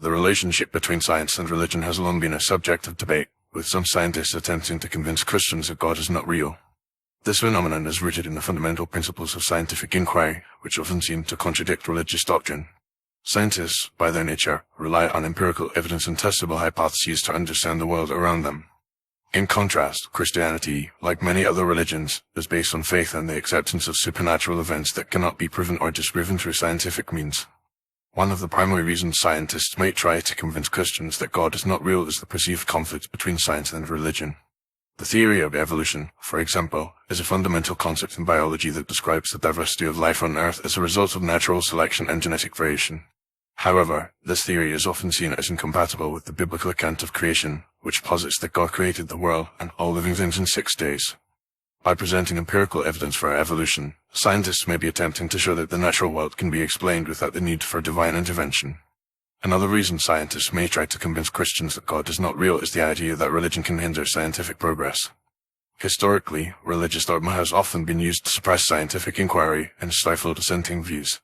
The relationship between science and religion has long been a subject of debate, with some scientists attempting to convince Christians that God is not real. This phenomenon is rooted in the fundamental principles of scientific inquiry, which often seem to contradict religious doctrine. Scientists, by their nature, rely on empirical evidence and testable hypotheses to understand the world around them. In contrast, Christianity, like many other religions, is based on faith and the acceptance of supernatural events that cannot be proven or disproven through scientific means. One of the primary reasons scientists may try to convince Christians that God is not real is the perceived conflict between science and religion. The theory of evolution, for example, is a fundamental concept in biology that describes the diversity of life on Earth as a result of natural selection and genetic variation. However, this theory is often seen as incompatible with the biblical account of creation, which posits that God created the world and all living things in 6 days. By presenting empirical evidence for evolution, scientists may be attempting to show that the natural world can be explained without the need for divine intervention. Another reason scientists may try to convince Christians that God is not real is the idea that religion can hinder scientific progress. Historically, religious dogma has often been used to suppress scientific inquiry and stifle dissenting views.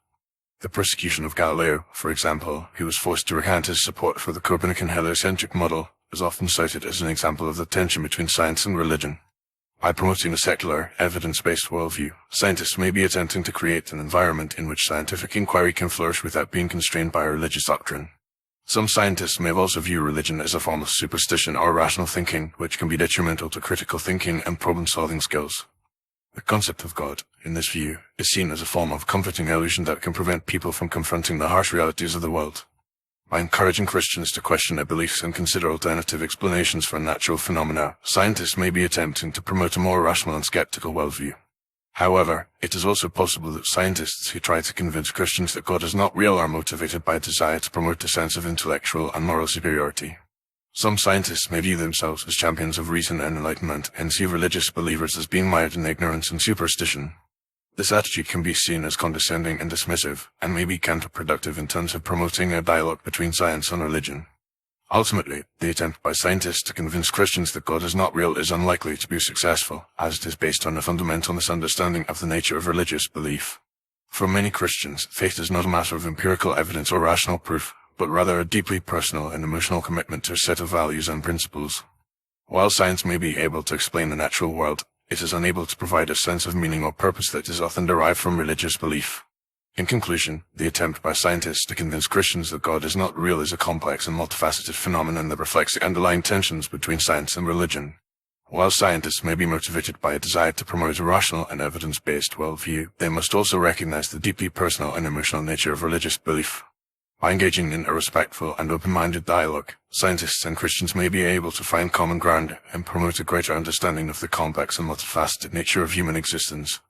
The persecution of Galileo, for example, who was forced to recant his support for the Copernican heliocentric model, is often cited as an example of the tension between science and religion. By promoting a secular, evidence-based worldview, scientists may be attempting to create an environment in which scientific inquiry can flourish without being constrained by religious doctrine. Some scientists may also view religion as a form of superstition or rational thinking, which can be detrimental to critical thinking and problem-solving skills. The concept of God, in this view, is seen as a form of comforting illusion that can prevent people from confronting the harsh realities of the world. By encouraging Christians to question their beliefs and consider alternative explanations for natural phenomena, scientists may be attempting to promote a more rational and skeptical worldview. However, it is also possible that scientists who try to convince Christians that God is not real are motivated by a desire to promote a sense of intellectual and moral superiority. Some scientists may view themselves as champions of reason and enlightenment and see religious believers as being mired in ignorance and superstition. This attitude can be seen as condescending and dismissive, and may be counterproductive in terms of promoting a dialogue between science and religion. Ultimately, the attempt by scientists to convince Christians that God is not real is unlikely to be successful, as it is based on a fundamental misunderstanding of the nature of religious belief. For many Christians, faith is not a matter of empirical evidence or rational proof, but rather a deeply personal and emotional commitment to a set of values and principles. While science may be able to explain the natural world, it is unable to provide a sense of meaning or purpose that is often derived from religious belief. In conclusion, the attempt by scientists to convince Christians that God is not real is a complex and multifaceted phenomenon that reflects the underlying tensions between science and religion. While scientists may be motivated by a desire to promote a rational and evidence-based worldview, they must also recognize the deeply personal and emotional nature of religious belief. By engaging in a respectful and open-minded dialogue, scientists and Christians may be able to find common ground and promote a greater understanding of the complex and multifaceted nature of human existence.